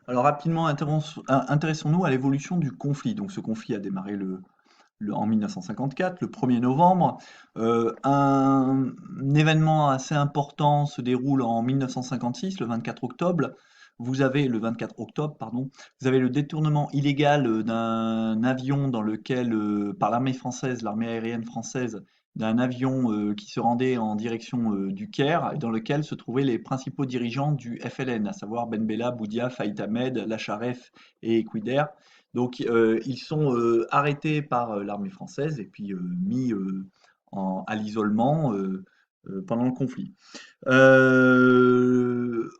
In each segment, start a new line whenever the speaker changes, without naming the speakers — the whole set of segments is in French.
Alors rapidement, intéressons-nous à l'évolution du conflit. Donc ce conflit a démarré en 1954, le 1er novembre. Un événement assez important se déroule en 1956, le 24 octobre. Le 24 octobre, pardon, vous avez le détournement illégal d'un avion dans lequel, par l'armée française, l'armée aérienne française, d'un avion qui se rendait en direction du Caire, et dans lequel se trouvaient les principaux dirigeants du FLN, à savoir Ben Bella, Boudia, Faïd Ahmed, Lacharef et Equider. Donc, ils sont arrêtés par l'armée française et puis mis à l'isolement pendant le conflit.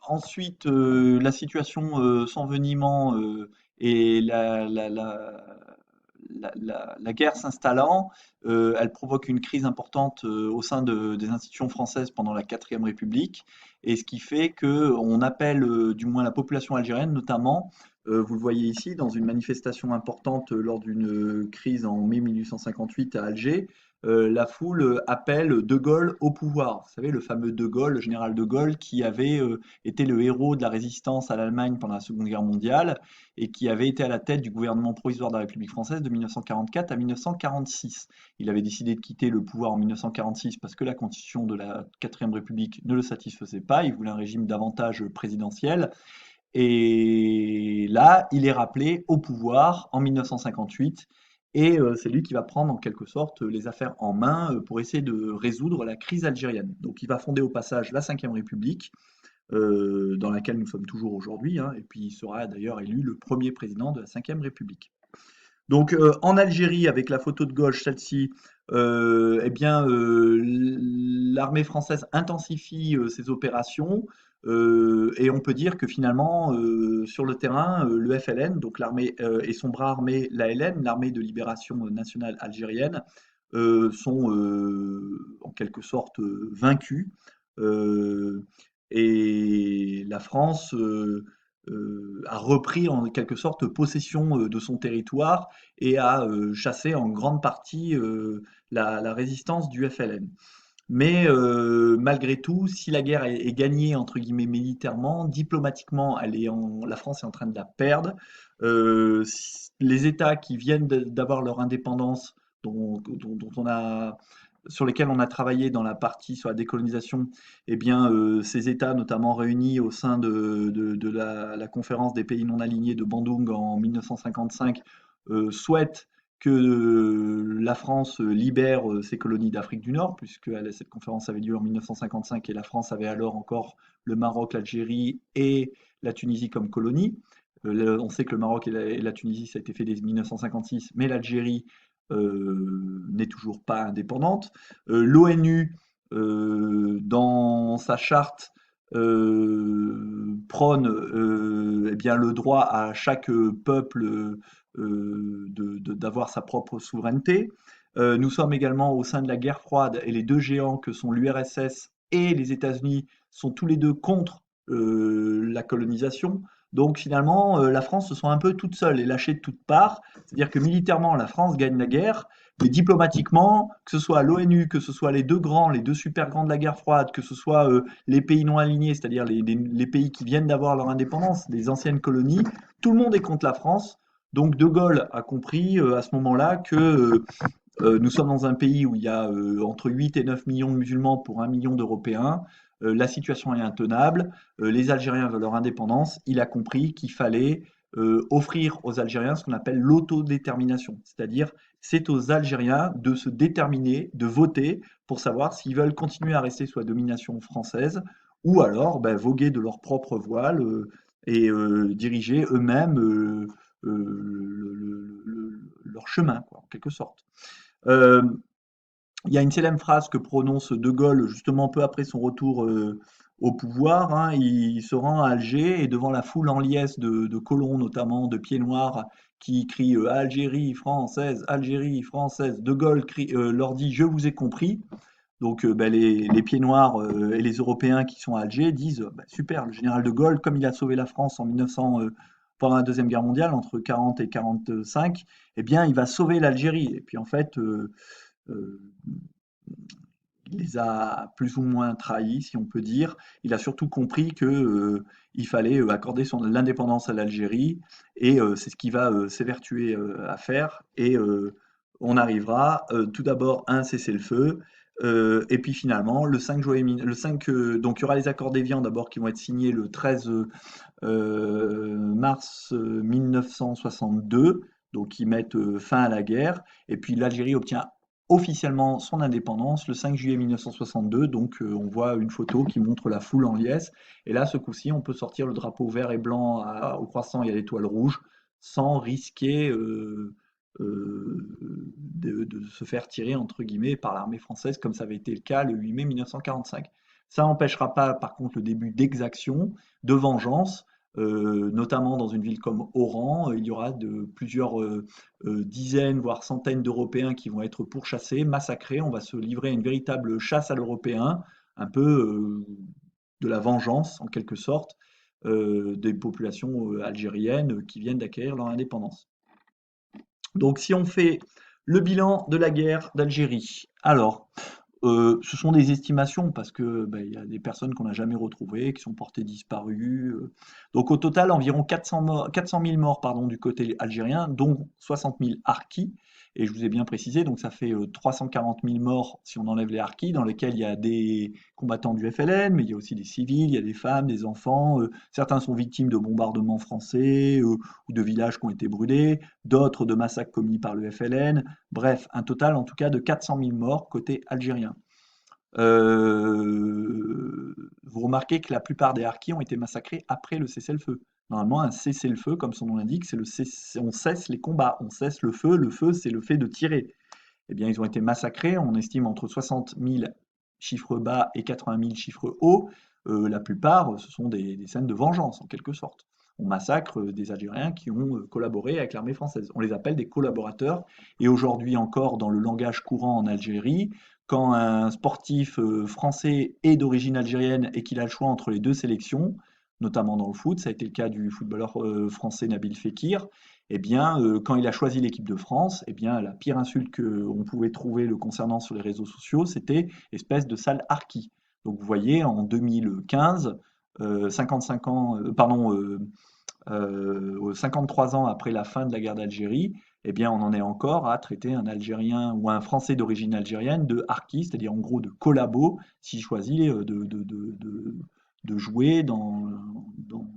Ensuite, la situation s'envenimant et la guerre s'installant, elle provoque une crise importante au sein des institutions françaises pendant la Quatrième République, et ce qui fait qu'on appelle, du moins la population algérienne notamment, vous le voyez ici, dans une manifestation importante lors d'une crise en mai 1858 à Alger, la foule appelle De Gaulle au pouvoir. Vous savez, le fameux De Gaulle, le général De Gaulle, qui avait été le héros de la résistance à l'Allemagne pendant la Seconde Guerre mondiale et qui avait été à la tête du gouvernement provisoire de la République française de 1944 à 1946. Il avait décidé de quitter le pouvoir en 1946 parce que la constitution de la Quatrième République ne le satisfaisait pas. Il voulait un régime davantage présidentiel. Et là, il est rappelé au pouvoir en 1958 et c'est lui qui va prendre en quelque sorte les affaires en main pour essayer de résoudre la crise algérienne. Donc il va fonder au passage la Cinquième République, dans laquelle nous sommes toujours aujourd'hui, hein, et puis il sera d'ailleurs élu le premier président de la Cinquième République. Donc en Algérie, avec la photo de gauche, celle-ci, eh bien, l'armée française intensifie ses opérations, et on peut dire que finalement, sur le terrain, le FLN, donc l'armée et son bras armé, l'ALN, l'armée de libération nationale algérienne, sont en quelque sorte vaincus. Euh, et la France a repris en quelque sorte possession de son territoire et a chassé en grande partie la résistance du FLN. Mais malgré tout, si la guerre est gagnée entre guillemets militairement, diplomatiquement, la France est en train de la perdre. Les États qui viennent d'avoir leur indépendance, sur lesquels on a travaillé dans la partie sur la décolonisation, eh bien, ces États, notamment réunis au sein de la conférence des pays non alignés de Bandung en 1955, souhaitent que la France libère ses colonies d'Afrique du Nord, puisque cette conférence avait lieu en 1955 et la France avait alors encore le Maroc, l'Algérie et la Tunisie comme colonies. On sait que le Maroc et la Tunisie, ça a été fait dès 1956, mais l'Algérie n'est toujours pas indépendante. L'ONU, dans sa charte, prône eh bien, le droit à chaque peuple d'avoir sa propre souveraineté. Nous sommes également au sein de la guerre froide et les deux géants que sont l'URSS et les États-Unis sont tous les deux contre la colonisation. Donc finalement, la France se sent un peu toute seule et lâchée de toutes parts. C'est-à-dire que militairement, la France gagne la guerre, mais diplomatiquement, que ce soit l'ONU, que ce soit les deux grands, les deux super grands de la guerre froide, que ce soit les pays non alignés, c'est-à-dire les pays qui viennent d'avoir leur indépendance, les anciennes colonies, tout le monde est contre la France. Donc De Gaulle a compris à ce moment-là que nous sommes dans un pays où il y a entre 8 et 9 millions de musulmans pour 1 million d'Européens. La situation est intenable. Les Algériens veulent leur indépendance. Il a compris qu'il fallait offrir aux Algériens ce qu'on appelle l'autodétermination. C'est-à-dire, c'est aux Algériens de se déterminer, de voter pour savoir s'ils veulent continuer à rester sous la domination française ou alors ben, voguer de leur propre voile et diriger eux-mêmes leur chemin, quoi, en quelque sorte. Euh, il y a une célèbre phrase que prononce De Gaulle justement peu après son retour au pouvoir, hein. Il se rend à Alger et devant la foule en liesse de colons, notamment de pieds noirs, qui crient Algérie française. De Gaulle leur dit Je vous ai compris. Donc ben, les pieds noirs et les Européens qui sont à Alger disent bah, super, le général de Gaulle, comme il a sauvé la France en 1900, pendant la Deuxième Guerre mondiale, entre 40 et 45, eh bien il va sauver l'Algérie. Et puis en fait, euh, il les a plus ou moins trahis, si on peut dire. Il a surtout compris que, il fallait, accorder l'indépendance à l'Algérie et c'est ce qu'il va, s'évertuer, à faire et on arrivera, tout d'abord à un cessez-le-feu, et puis finalement le 5 juillet min le 5, donc il y aura les accords d'Évian d'abord qui vont être signés le 13, mars 1962, donc qui mettent fin à la guerre. Et puis l'Algérie obtient officiellement son indépendance le 5 juillet 1962. Donc on voit une photo qui montre la foule en liesse. Et là, ce coup-ci, on peut sortir le drapeau vert et blanc au croissant et à l'étoile rouge sans risquer de se faire tirer entre guillemets par l'armée française comme ça avait été le cas le 8 mai 1945. Ça n'empêchera pas par contre le début d'exactions, de vengeance, notamment dans une ville comme Oran, il y aura plusieurs dizaines, voire centaines d'Européens qui vont être pourchassés, massacrés. On va se livrer à une véritable chasse à l'Européen, un peu de la vengeance en quelque sorte, des populations algériennes qui viennent d'acquérir leur indépendance. Donc si on fait le bilan de la guerre d'Algérie, alors ce sont des estimations parce que, il y a des personnes qu'on n'a jamais retrouvées, qui sont portées disparues, donc au total environ 400 000 morts pardon, du côté algérien, dont 60 000 harkis et je vous ai bien précisé, donc ça fait, 340 000 morts si on enlève les harkis, dans lesquels il y a des combattants du FLN, mais il y a aussi des civils, il y a des femmes, des enfants, certains sont victimes de bombardements français, ou de villages qui ont été brûlés, d'autres de massacres commis par le FLN. Bref, un total en tout cas de 400 000 morts côté algérien. Vous remarquez que la plupart des harkis ont été massacrés après le cessez-le-feu. Normalement, un cessez-le-feu, comme son nom l'indique, c'est on cesse les combats, on cesse le feu. Le feu, c'est le fait de tirer. Eh bien, ils ont été massacrés. On estime entre 60 000 chiffres bas et 80 000 chiffres hauts. La plupart, ce sont des scènes de vengeance, en quelque sorte. On massacre des Algériens qui ont collaboré avec l'armée française. On les appelle des collaborateurs. Et aujourd'hui encore, dans le langage courant en Algérie, quand un sportif français est d'origine algérienne et qu'il a le choix entre les deux sélections, notamment dans le foot, ça a été le cas du footballeur français Nabil Fekir, eh bien, quand il a choisi l'équipe de France, eh bien, la pire insulte qu'on pouvait trouver le concernant sur les réseaux sociaux, c'était espèce de sale harki. Donc vous voyez, en 2015, 55 ans, pardon, 53 ans après la fin de la guerre d'Algérie, eh bien, on en est encore à traiter un Algérien ou un Français d'origine algérienne de harki, c'est-à-dire en gros de collabo, s'il choisit de jouer dans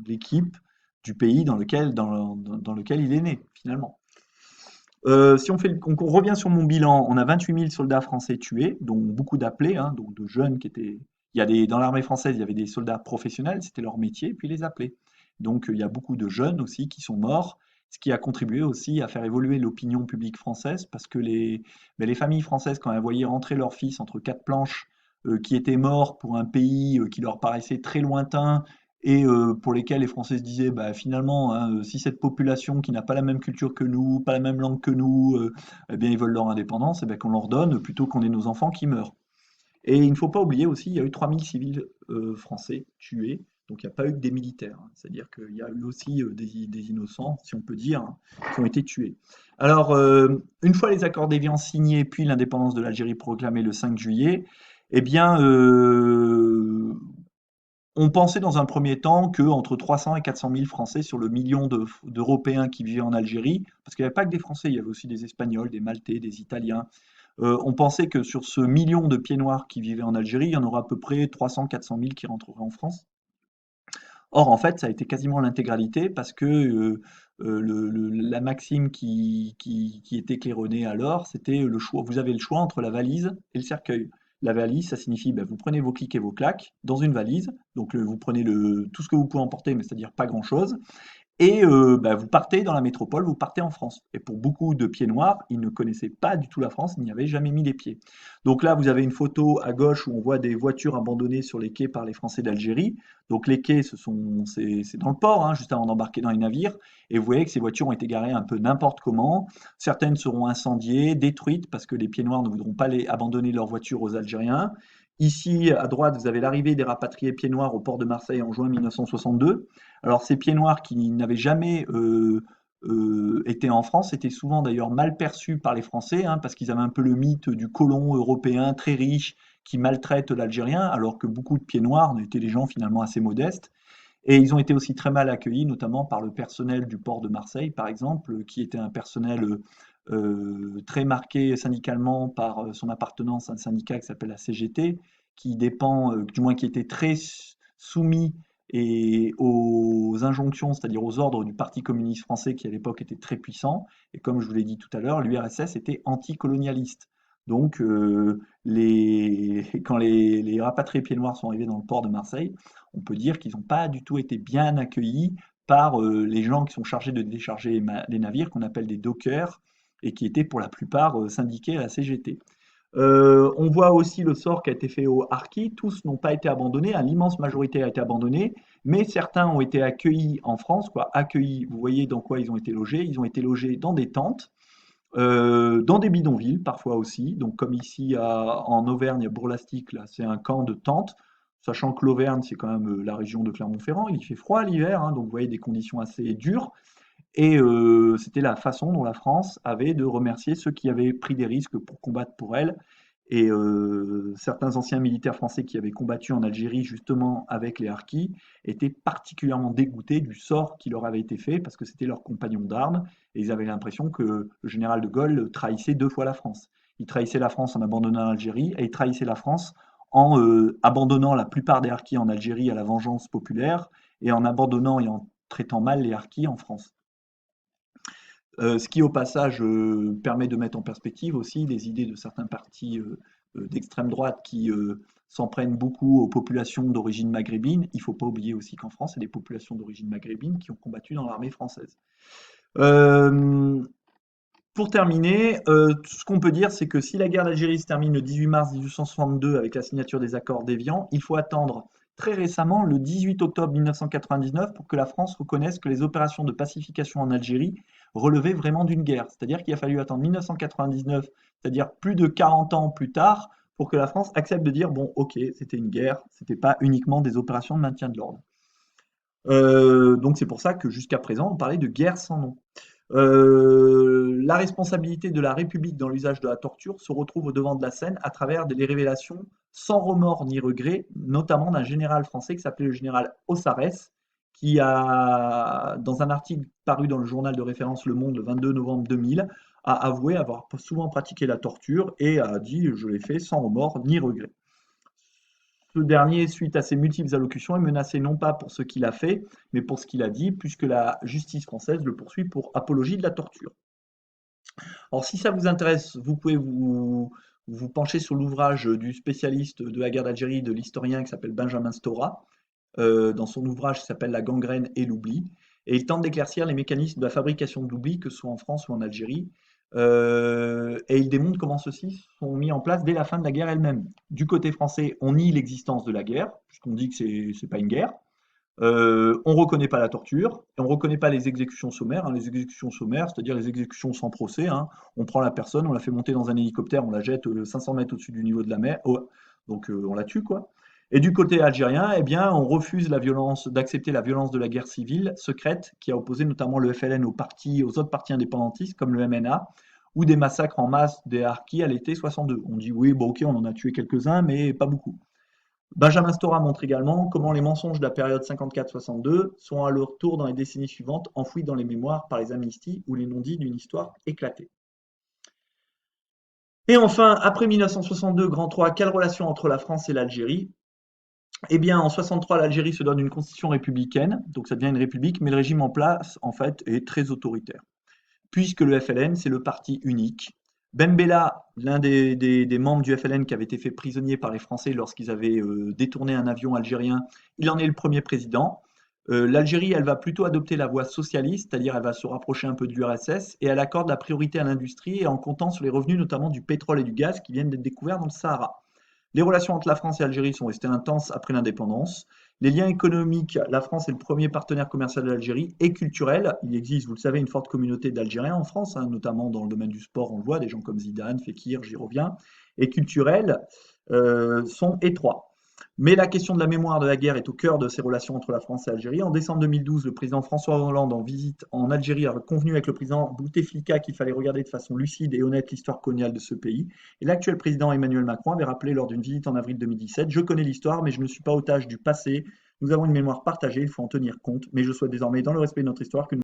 l'équipe du pays dans lequel il est né, finalement. Si on revient sur mon bilan, on a 28 000 soldats français tués, dont beaucoup d'appelés, hein, donc de jeunes qui étaient. Dans l'armée française, il y avait des soldats professionnels, c'était leur métier, puis les appelés. Donc il y a beaucoup de jeunes aussi qui sont morts, ce qui a contribué aussi à faire évoluer l'opinion publique française, parce que les familles françaises, quand elles voyaient rentrer leur fils entre quatre planches, qui était mort pour un pays qui leur paraissait très lointain, et pour lesquels les Français se disaient, bah, finalement, hein, si cette population qui n'a pas la même culture que nous, pas la même langue que nous, eh bien, ils veulent leur indépendance, eh bien, qu'on leur donne plutôt qu'on ait nos enfants qui meurent. Et il ne faut pas oublier aussi, il y a eu 3000 civils français tués, donc il n'y a pas eu que des militaires, hein. C'est-à-dire qu'il y a eu aussi des innocents, si on peut dire, hein, qui ont été tués. Alors, une fois les accords d'Évian signés, puis l'indépendance de l'Algérie proclamée le 5 juillet, eh bien, on pensait dans un premier temps que entre 300 et 400 000 Français sur le million d'Européens qui vivaient en Algérie, parce qu'il n'y avait pas que des Français, il y avait aussi des Espagnols, des Maltais, des Italiens. On pensait que sur ce million de pieds noirs qui vivaient en Algérie, il y en aura à peu près 300-400 000 qui rentreraient en France. Or, en fait, ça a été quasiment l'intégralité parce que la maxime qui était claironnée alors, c'était le choix. Vous avez le choix entre la valise et le cercueil. La valise, ça signifie, ben, vous prenez vos clics et vos claques dans une valise. Donc, vous prenez tout ce que vous pouvez emporter, mais c'est-à-dire pas grand-chose. Et bah, vous partez dans la métropole, vous partez en France. Et pour beaucoup de pieds noirs, ils ne connaissaient pas du tout la France, ils n'y avaient jamais mis les pieds. Donc là, vous avez une photo à gauche où on voit des voitures abandonnées sur les quais par les Français d'Algérie. Donc les quais, c'est dans le port, hein, juste avant d'embarquer dans les navires. Et vous voyez que ces voitures ont été garées un peu n'importe comment. Certaines seront incendiées, détruites, parce que les pieds noirs ne voudront pas abandonner leurs voitures aux Algériens. Ici, à droite, vous avez l'arrivée des rapatriés pieds noirs au port de Marseille en juin 1962. Alors ces pieds noirs qui n'avaient jamais été en France étaient souvent d'ailleurs mal perçus par les Français, hein, parce qu'ils avaient un peu le mythe du colon européen très riche qui maltraitent l'Algérien, alors que beaucoup de pieds noirs étaient des gens finalement assez modestes. Et ils ont été aussi très mal accueillis, notamment par le personnel du port de Marseille, par exemple, qui était un personnel très marqué syndicalement par son appartenance à un syndicat qui s'appelle la CGT, qui dépend, du moins qui était très soumis aux injonctions, c'est-à-dire aux ordres du Parti communiste français qui à l'époque était très puissant. Et comme je vous l'ai dit tout à l'heure, l'URSS était anticolonialiste. Donc, quand les rapatriés pieds noirs sont arrivés dans le port de Marseille, on peut dire qu'ils n'ont pas du tout été bien accueillis par les gens qui sont chargés de décharger les navires, qu'on appelle des dockers, et qui étaient pour la plupart syndiqués à la CGT. On voit aussi le sort qui a été fait aux harkis. Tous n'ont pas été abandonnés, l'immense majorité a été abandonnée, mais certains ont été accueillis en France. Quoi. Accueillis, vous voyez dans quoi ils ont été logés. Ils ont été logés dans des tentes, dans des bidonvilles parfois aussi. Donc comme ici en Auvergne, à Bourg-Lastic, là, c'est un camp de tentes. Sachant que l'Auvergne, c'est quand même la région de Clermont-Ferrand, il fait froid l'hiver, hein, donc vous voyez des conditions assez dures. Et c'était la façon dont la France avait de remercier ceux qui avaient pris des risques pour combattre pour elle. Et certains anciens militaires français qui avaient combattu en Algérie justement avec les harkis étaient particulièrement dégoûtés du sort qui leur avait été fait parce que c'était leurs compagnons d'armes et ils avaient l'impression que le général de Gaulle trahissait deux fois la France. Il trahissait la France en abandonnant l'Algérie et il trahissait la France en abandonnant la plupart des harkis en Algérie à la vengeance populaire et en abandonnant et en traitant mal les harkis en France. Ce qui, au passage, permet de mettre en perspective aussi les idées de certains partis d'extrême droite qui s'en prennent beaucoup aux populations d'origine maghrébine. Il ne faut pas oublier aussi qu'en France, il y a des populations d'origine maghrébine qui ont combattu dans l'armée française. Euh, pour terminer, ce qu'on peut dire, c'est que si la guerre d'Algérie se termine le 18 mars 1862 avec la signature des accords d'Évian, il faut attendre très récemment, le 18 octobre 1999, pour que la France reconnaisse que les opérations de pacification en Algérie relevaient vraiment d'une guerre. C'est-à-dire qu'il a fallu attendre 1999, c'est-à-dire plus de 40 ans plus tard, pour que la France accepte de dire, bon, ok, c'était une guerre, c'était pas uniquement des opérations de maintien de l'ordre. Donc c'est pour ça que jusqu'à présent, on parlait de guerre sans nom. La responsabilité de la République dans l'usage de la torture se retrouve au devant de la scène à travers des révélations sans remords ni regrets, notamment d'un général français qui s'appelait le général Ossarès, qui a, dans un article paru dans le journal de référence Le Monde le 22 novembre 2000, a avoué avoir souvent pratiqué la torture et a dit « je l'ai fait sans remords ni regrets ». Ce dernier, suite à ses multiples allocutions, est menacé non pas pour ce qu'il a fait, mais pour ce qu'il a dit, puisque la justice française le poursuit pour apologie de la torture. Alors, si ça vous intéresse, vous pouvez vous pencher sur l'ouvrage du spécialiste de la guerre d'Algérie, de l'historien qui s'appelle Benjamin Stora, dans son ouvrage qui s'appelle La gangrène et l'oubli. Et il tente d'éclaircir les mécanismes de la fabrication de l'oubli, que ce soit en France ou en Algérie. Et il démontre comment ceux-ci sont mis en place dès la fin de la guerre elle-même. Du côté français, on nie l'existence de la guerre, puisqu'on dit que c'est pas une guerre. On ne reconnaît pas la torture, et on ne reconnaît pas les exécutions sommaires. Hein. Les exécutions sommaires, c'est-à-dire les exécutions sans procès. Hein. On prend la personne, on la fait monter dans un hélicoptère, on la jette 500 mètres au-dessus du niveau de la mer, donc on la tue, quoi. Et du côté algérien, eh bien, on refuse d'accepter la violence de la guerre civile secrète qui a opposé notamment le FLN aux autres partis indépendantistes comme le MNA ou des massacres en masse des harkis à l'été 62. On dit oui, bon ok, on en a tué quelques-uns, mais pas beaucoup. Benjamin Stora montre également comment les mensonges de la période 54-62 sont à leur tour dans les décennies suivantes enfouis dans les mémoires par les amnisties ou les non-dits d'une histoire éclatée. Et enfin, après 1962, grand 3, quelle relation entre la France et l'Algérie? Eh bien, en 63, l'Algérie se donne une constitution républicaine, donc ça devient une république, mais le régime en place, en fait, est très autoritaire. Puisque le FLN, c'est le parti unique. Ben Bella, l'un des membres du FLN qui avait été fait prisonnier par les Français lorsqu'ils avaient détourné un avion algérien, il en est le premier président. L'Algérie, elle va plutôt adopter la voie socialiste, c'est-à-dire elle va se rapprocher un peu de l'URSS, et elle accorde la priorité à l'industrie et en comptant sur les revenus notamment du pétrole et du gaz qui viennent d'être découverts dans le Sahara. Les relations entre la France et l'Algérie sont restées intenses après l'indépendance. Les liens économiques, la France est le premier partenaire commercial de l'Algérie, et culturel. Il existe, vous le savez, une forte communauté d'Algériens en France, hein, notamment dans le domaine du sport, on le voit, des gens comme Zidane, Fekir, j'y reviens. Et culturels sont étroits. Mais la question de la mémoire de la guerre est au cœur de ces relations entre la France et l'Algérie. En décembre 2012, le président François Hollande, en visite en Algérie, a convenu avec le président Bouteflika qu'il fallait regarder de façon lucide et honnête l'histoire coloniale de ce pays. Et l'actuel président Emmanuel Macron avait rappelé lors d'une visite en avril 2017: Je connais l'histoire, mais je ne suis pas otage du passé. Nous avons une mémoire partagée, il faut en tenir compte. Mais je souhaite désormais, dans le respect de notre histoire, que